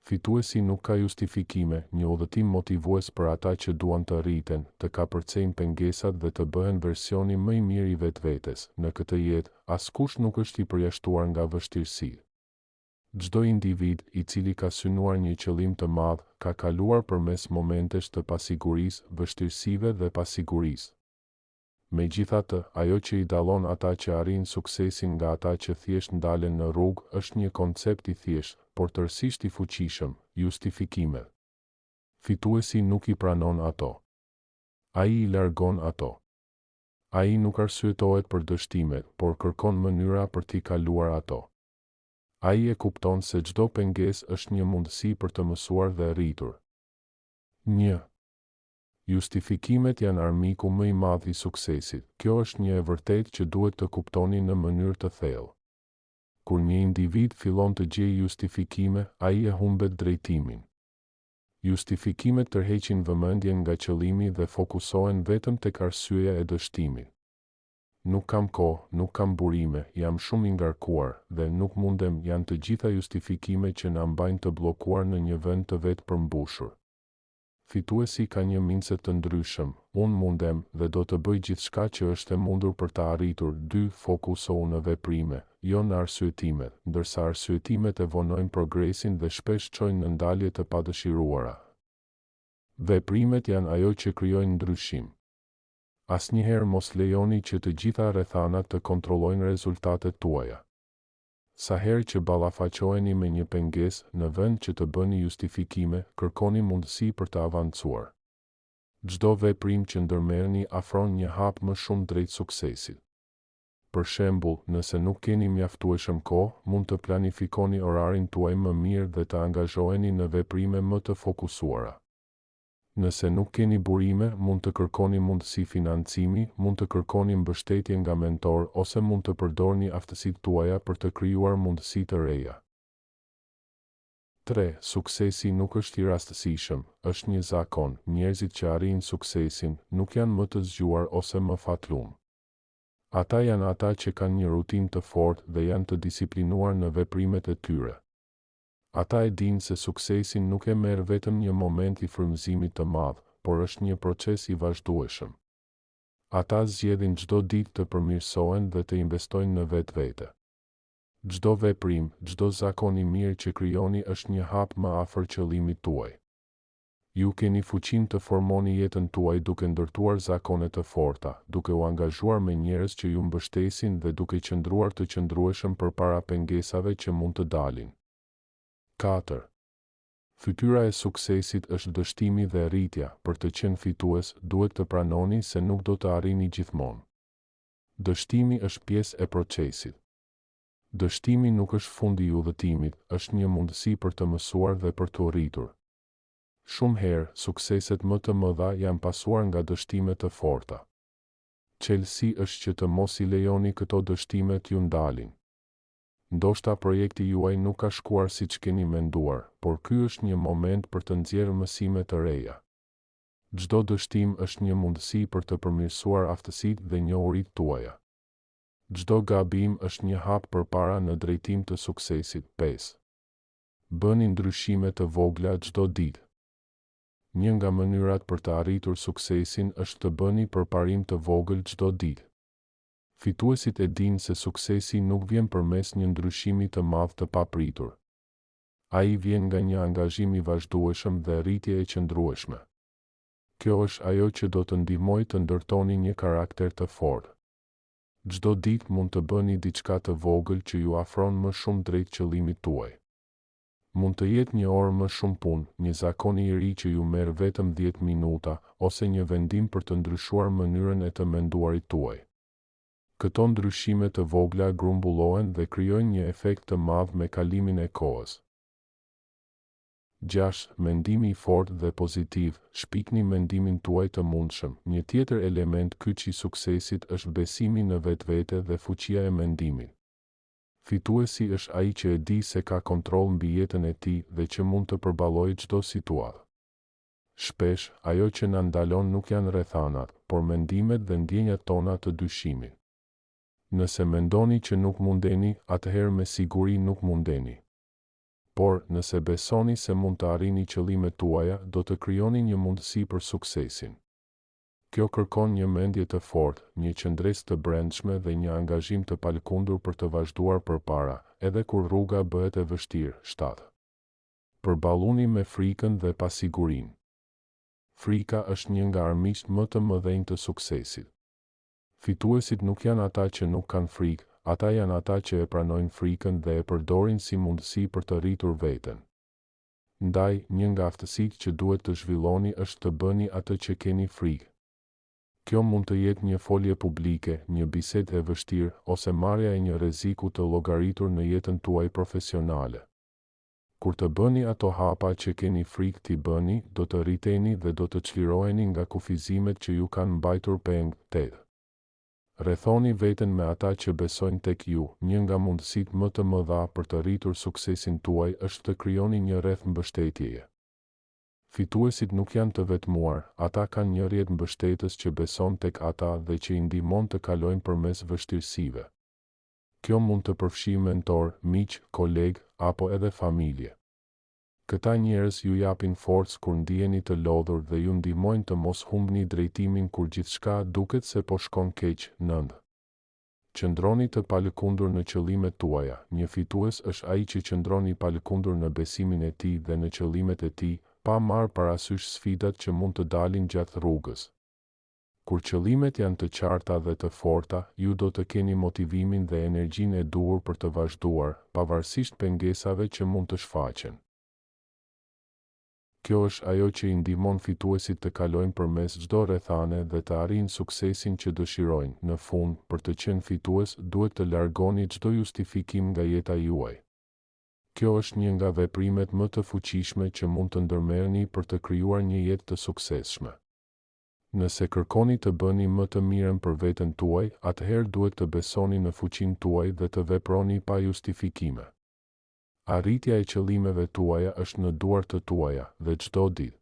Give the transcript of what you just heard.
Fituesi nuk ka justifikime, një udhëtim motivues për ata që duan të rriten, të kapërcejnë pengesat dhe të bëhen versioni më i mirë i vetvetes. Në këtë jetë, askush nuk është i përjashtuar nga vështirësitë. Çdo individ i cili ka synuar një qëllim të madh, ka kaluar përmes momentesh të pasigurisë, vështirësive dhe pasigurisë. Megjithatë, ajo që i dallon ata që arrin suksesin nga ata që thjesht ndalen në rrugë është një koncept i thjeshtë, por tërësisht i fuqishëm: justifikimet. Fituesi nuk i pranon ato. Ai i largon ato. Ai nuk arsyetohet për dështimet, por kërkon mënyra për t'i kaluar ato. Ai e kupton se çdo pengesë është një mundësi për të mësuar dhe rritur. 1. Justifikimet janë armiku më i madh i suksesit. Kjo është një e vërtetë që duhet të kuptoni në mënyrë të thellë. Kur një individ fillon të gjejë justifikime, ai e humbet drejtimin. Justifikimet tërheqin vëmendjen nga qëllimi dhe fokusohen vetëm tek arsyeja e dështimit. Nuk kam kohë, nuk kam burime, jam shumë i ngarkuar, dhe nuk mundem, janë të gjitha justifikime që na mbajnë të bllokuar në një vend të vetë përmbushur. Fituesi ka një mindset të ndryshëm: unë mundem dhe do të bëj gjithçka që është e mundur për ta arritur. 2. Fokusohu në veprime, jo në arsyetimet, ndërsa arsyetimet e vonojnë progresin dhe shpesh çojnë në ndalje të padëshiruara. Veprimet janë ajo që krijojnë ndryshim. Asnjëherë mos lejoni që të gjitha rrethanat të kontrollojnë rezultatet tuaja. Sa herë që ballafaqoheni me një pengesë, në vend që të bëni justifikime, kërkoni mundësi për të avancuar. Çdo veprim që ndërmerrni afron një hap më shumë drejt suksesit. Për shembull, nëse nuk keni mjaftueshëm kohë, mund të planifikoni orarin tuaj më mirë dhe të angazhoheni në veprime më të fokusuara. Nëse nuk keni burime, mund të kërkoni mundësi financimi, mund të kërkoni mbështetje nga mentor, ose mund të përdorni aftësitë tuaja për të krijuar mundësi të reja. 3. Suksesi nuk është i rastësishëm, është një zakon. Njerëzit që arrin suksesin nuk janë më të zgjuar ose më fatlum. Ata janë ata që kanë një rutinë të fortë dhe janë të disiplinuar në veprimet e tyre. Ata e dinë se suksesin nuk e merr vetëm një moment i frymëzimit të madh, por është një proces i vazhdueshëm. Ata zgjedhin çdo ditë të përmirësohen dhe të investojnë në vetvete. Çdo veprim, çdo zakon i mirë që krijoni është një hap më afër qëllimit tuaj. Ju keni fuqinë të formoni jetën tuaj duke ndërtuar zakone të forta, duke u angazhuar me njerëz që ju mbështesin dhe duke qëndruar të qëndrueshëm përpara pengesave që mund të dalin. 4. Fytyra e suksesit është dështimi dhe rritja. Për të qenë fitues, duhet të pranoni se nuk do të arrini gjithmonë. Dështimi është pjesë e procesit. Dështimi nuk është fundi i udhëtimit, është një mundësi për të mësuar dhe për të rritur. Shumë herë, sukseset më të mëdha janë pasuar nga dështime të forta. Çelësi është që të mos i lejoni këto dështime t'ju ndalin. Ndoshta projekti juaj nuk ka shkuar siç keni menduar, por ky është një moment për të nxjerrë mësime të reja. Çdo dështim është një mundësi për të përmirësuar aftësitë dhe njohuritë tuaja. Çdo gabim është një hap përpara në drejtim të suksesit. 5. Bëni ndryshime të vogla çdo ditë. Një nga mënyrat për të arritur suksesin është të bëni përparim të vogël çdo ditë. Fituesit e dinë se suksesi nuk vjen përmes një ndryshimi të madh të papritur. Ai vjen nga një angazhim i vazhdueshëm dhe rritje e qëndrueshme. Kjo është ajo që do të ndihmojë të ndërtoni një karakter të fortë. Çdo ditë mund të bëni diçka të vogël që ju afron më shumë drejt qëllimit tuaj. Mund të jetë një orë më shumë punë, një zakon i ri që ju merr vetëm 10 minuta, ose një vendim për të ndryshuar mënyrën e të menduarit tuaj. Këto ndryshime të vogla grumbullohen dhe krijojnë një efekt të madh me kalimin e kohës. 6. Mendimi i fortë dhe pozitiv. Shpikni mendimin tuaj të mundshëm. Një tjetër element kyç i suksesit është besimi në vetvete dhe fuqia e mendimit. Fituesi është ai që e di se ka kontroll mbi jetën e tij dhe që mund të përballojë çdo situatë. Shpesh, ajo që na ndalon nuk janë rrethanat, por mendimet dhe ndjenjat tona të dyshimit. Nëse mendoni që nuk mundeni, atëherë me siguri nuk mundeni. por nëse besoni se mund të arrini qëllimet tuaja, do të krijoni një mundësi për suksesin. Kjo kërkon një mendje të fortë, një qëndresë të brendshme dhe një angazhim të palkundur për të vazhduar përpara, edhe kur rruga bëhet e vështirë. 7. Përballuni me frikën dhe pasigurinë. Frika është një nga armiqtë më të mëdhenj të suksesit. Fituesit nuk janë ata që nuk kanë frikë, ata janë ata që e pranojnë frikën dhe e përdorin si mundësi për të rritur veten. Ndaj, një nga aftësitë që duhet të zhvilloni është të bëni atë që keni frikë. Kjo mund të jetë një folje publike, një bisedë e vështirë, ose marrja e një rreziku të llogaritur në jetën tuaj profesionale. Kur të bëni ato hapa që keni frikë t'i bëni, do të rriteni dhe do të çliroheni nga kufizimet që ju kanë mbajtur peng. 8. Rrethoni veten me ata që besojnë tek ju. Një nga mundësitë më të mëdha për të rritur suksesin tuaj është të krijoni një rreth mbështetjeje. Fituesit nuk janë të vetmuar, ata kanë një rrjet mbështetës që beson tek ata dhe që i ndihmon të kalojnë përmes vështirësive. Kjo mund të përfshijë mentor, miq, koleg, apo edhe familje. Këta njerëz ju japin forcë kur ndiheni të lodhur dhe ju ndihmojnë të mos humbni drejtimin kur gjithçka duket se po shkon keq. 9. Qëndroni të palëkundur në qëllimet tuaja. Një fitues është ai që qëndron i palëkundur në besimin e tij dhe në qëllimet e tij, pa marrë parasysh sfidat që mund të dalin gjatë rrugës. Kur qëllimet janë të qarta dhe të forta, ju do të keni motivimin dhe energjinë e duhur për të vazhduar, pavarësisht pengesave që mund të shfaqen. Kjo është ajo që i ndihmon fituesit të kalojnë përmes çdo rrethane dhe të arrijnë suksesin që dëshirojnë. Në fund, për të qenë fitues, duhet të largoni çdo justifikim nga jeta juaj. Kjo është një nga veprimet më të fuqishme që mund të ndërmerrni për të krijuar një jetë të suksesshme. Nëse kërkoni të bëni më të mirën për veten tuaj, atëherë duhet të besoni në fuqinë tuaj dhe të veproni pa justifikime. Arritja e qëllimeve tuaja është në duart të tuaja dhe çdo ditë.